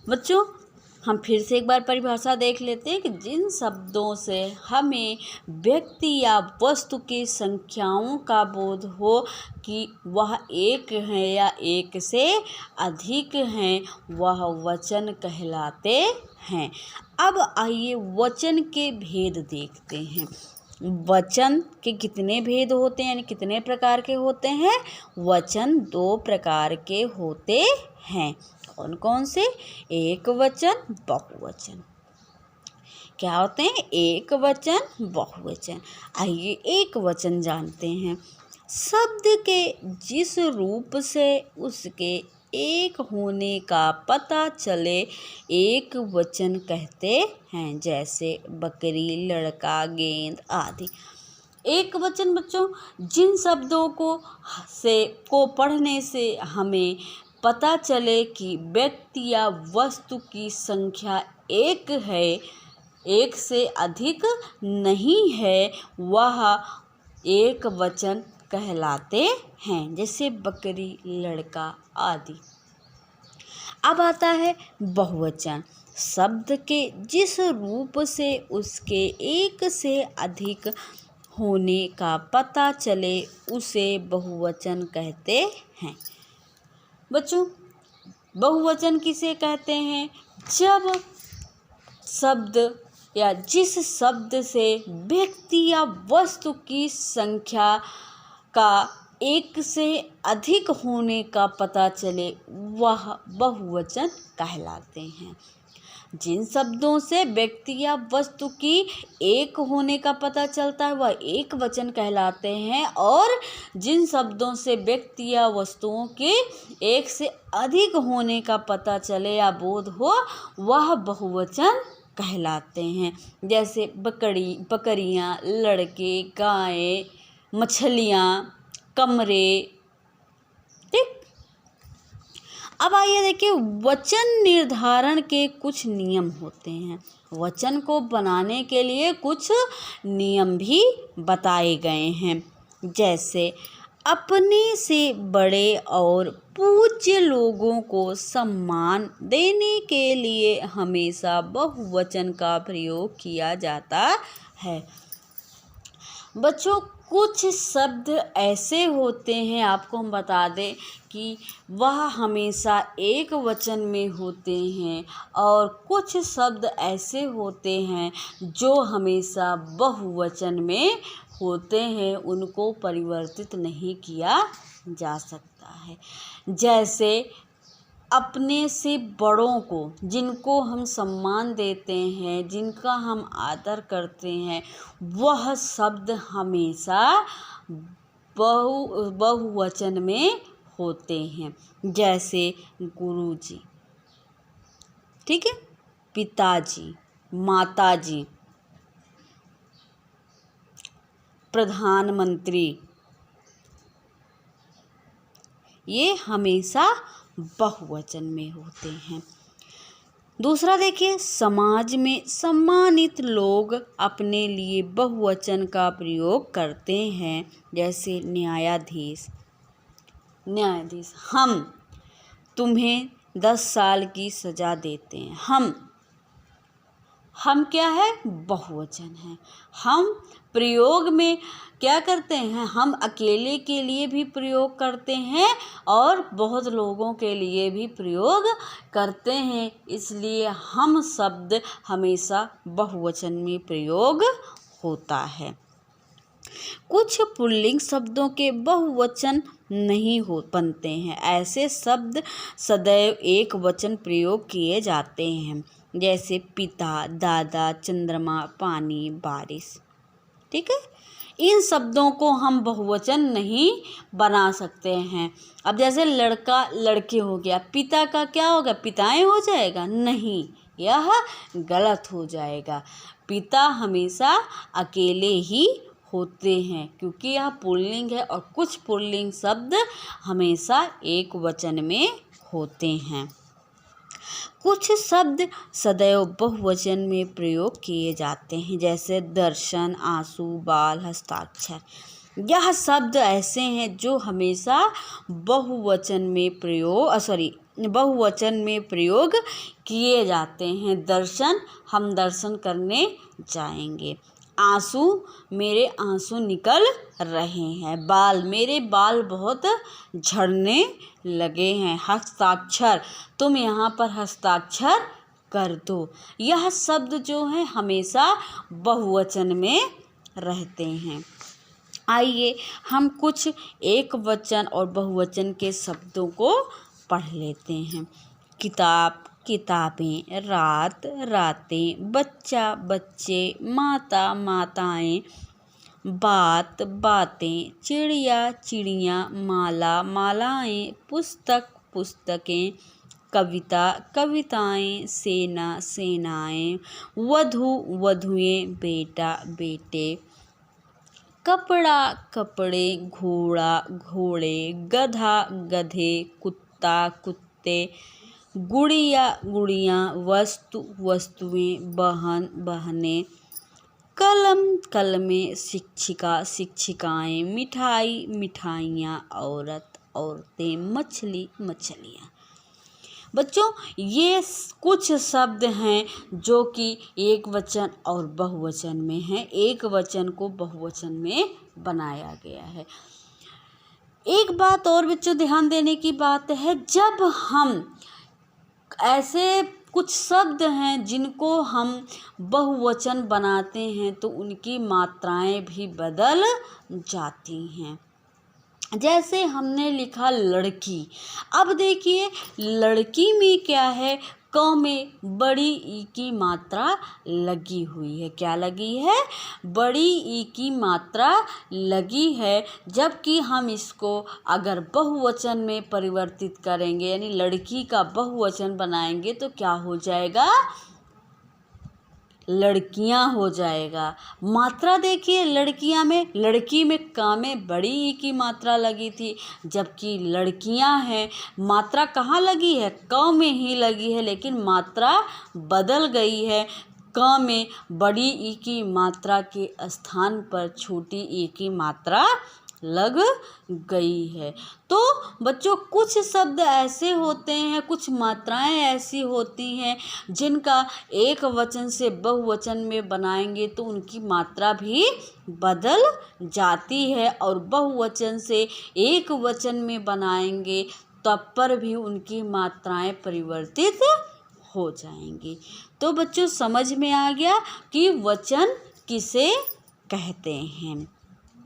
बच्चों, हम फिर से एक बार परिभाषा देख लेते हैं कि जिन शब्दों से हमें व्यक्ति या वस्तु की संख्याओं का बोध हो कि वह एक है या एक से अधिक हैं, वह वचन कहलाते हैं। अब आइए वचन के भेद देखते हैं। वचन के कितने भेद होते हैं, यानी कितने प्रकार के होते हैं? वचन 2 प्रकार के होते हैं। कौन कौन से? एक वचन, बहुवचन। क्या होते हैं? एक वचन, बहुवचन। आइए एक वचन जानते हैं। शब्द के जिस रूप से उसके एक होने का पता चले एक वचन कहते हैं, जैसे बकरी, लड़का, गेंद आदि। एक वचन बच्चों, जिन शब्दों को पढ़ने से हमें पता चले कि व्यक्ति या वस्तु की संख्या एक है, एक से अधिक नहीं है, वह एक वचन कहलाते हैं, जैसे बकरी, लड़का आदि। अब आता है बहुवचन। शब्द के जिस रूप से उसके एक से अधिक होने का पता चले उसे बहुवचन कहते हैं। बच्चों, बहुवचन किसे कहते हैं? जब शब्द या जिस शब्द से व्यक्ति या वस्तु की संख्या का एक से अधिक होने का पता चले, वह बहुवचन कहलाते हैं। जिन शब्दों से व्यक्ति या वस्तु की एक होने का पता चलता है, वह एक वचन कहलाते हैं, और जिन शब्दों से व्यक्ति या वस्तुओं के एक से अधिक होने का पता चले या बोध हो, वह बहुवचन कहलाते हैं, जैसे बकरियाँ, लड़के, गायें, मछलियाँ, कमरे। ठीक। अब आइए देखिए, वचन निर्धारण के कुछ नियम होते हैं। वचन को बनाने के लिए कुछ नियम भी बताए गए हैं, जैसे अपने से बड़े और पूज्य लोगों को सम्मान देने के लिए हमेशा बहुवचन का प्रयोग किया जाता है। बच्चों, कुछ शब्द ऐसे होते हैं, आपको हम बता दें कि वह हमेशा एक वचन में होते हैं, और कुछ शब्द ऐसे होते हैं जो हमेशा बहुवचन में होते हैं, उनको परिवर्तित नहीं किया जा सकता है। जैसे अपने से बड़ों को, जिनको हम सम्मान देते हैं, जिनका हम आदर करते हैं, वह शब्द हमेशा बहुवचन में होते हैं, जैसे गुरुजी, ठीक है, पिताजी, माताजी, प्रधानमंत्री, ये हमेशा बहुवचन में होते हैं। दूसरा देखिए, समाज में सम्मानित लोग अपने लिए बहुवचन का प्रयोग करते हैं, जैसे न्यायाधीश, हम तुम्हें 10 साल की सज़ा देते हैं। हम क्या है? बहुवचन है। हम प्रयोग में क्या करते हैं? हम अकेले के लिए भी प्रयोग करते हैं और बहुत लोगों के लिए भी प्रयोग करते हैं, इसलिए हम शब्द हमेशा बहुवचन में प्रयोग होता है। कुछ पुल्लिंग शब्दों के बहुवचन नहीं बनते हैं, ऐसे शब्द सदैव एक वचन प्रयोग किए जाते हैं, जैसे पिता, दादा, चंद्रमा, पानी, बारिश। ठीक है, इन शब्दों को हम बहुवचन नहीं बना सकते हैं। अब जैसे लड़का, लड़के हो गया, पिता का क्या होगा? पिताएं हो जाएगा? नहीं, यह गलत हो जाएगा। पिता हमेशा अकेले ही होते हैं, क्योंकि यह पुल्लिंग है, और कुछ पुल्लिंग शब्द हमेशा एक वचन में होते हैं। कुछ शब्द सदैव बहुवचन में प्रयोग किए जाते हैं, जैसे दर्शन, आंसू, बाल, हस्ताक्षर। यह शब्द ऐसे हैं जो हमेशा बहुवचन में प्रयोग किए जाते हैं। दर्शन, हम दर्शन करने जाएंगे। आंसू, मेरे आंसू निकल रहे हैं। बाल, मेरे बाल बहुत झड़ने लगे हैं। हस्ताक्षर, तुम यहाँ पर हस्ताक्षर कर दो। यह शब्द जो है हमेशा बहुवचन में रहते हैं। आइए हम कुछ एक वचन और बहुवचन के शब्दों को पढ़ लेते हैं। किताब, किताबें, रात, रातें, बच्चा, बच्चे, माता, माताएं, बात, बातें, चिड़िया, चिड़ियाँ, माला, मालाएं, पुस्तक, पुस्तकें, कविता, कविताएं, सेना, सेनाएं, वधू, वधुएं, बेटा, बेटे, कपड़ा, कपड़े, घोड़ा, घोड़े, गधा, गधे, कुत्ता, कुत्ते, गुड़िया, गुड़ियाँ, वस्तु, वस्तुएं, बहन, बहनें, कलम, कलमें, शिक्षिका, शिक्षिकाएं, मिठाई, मिठाइयाँ, औरत, औरतें, मछली, मछलियाँ। बच्चों, ये कुछ शब्द हैं जो कि एक वचन और बहुवचन में हैं। एक वचन को बहुवचन में बनाया गया है। एक बात और बच्चों ध्यान देने की बात है, जब हम ऐसे कुछ शब्द हैं जिनको हम बहुवचन बनाते हैं तो उनकी मात्राएं भी बदल जाती हैं। जैसे हमने लिखा लड़की, अब देखिए लड़की में क्या है, क में बड़ी ई की मात्रा लगी हुई है। क्या लगी है? बड़ी ई की मात्रा लगी है। जबकि हम इसको अगर बहुवचन में परिवर्तित करेंगे यानी लड़की का बहुवचन बनाएंगे तो क्या हो जाएगा? लड़कियां हो जाएगा। मात्रा देखिए, लड़कियां में, लड़की में क में बड़ी ई की मात्रा लगी थी, जबकि लड़कियां हैं मात्रा कहाँ लगी है? क में ही लगी है, लेकिन मात्रा बदल गई है। क में बड़ी ई की मात्रा के स्थान पर छोटी ई की मात्रा लग गई है। तो बच्चों कुछ शब्द ऐसे होते हैं, कुछ मात्राएं ऐसी होती हैं जिनका एक वचन से बहुवचन में बनाएंगे तो उनकी मात्रा भी बदल जाती है, और बहुवचन से एक वचन में बनाएंगे तब पर भी उनकी मात्राएं परिवर्तित हो जाएंगी। तो बच्चों समझ में आ गया कि वचन किसे कहते हैं।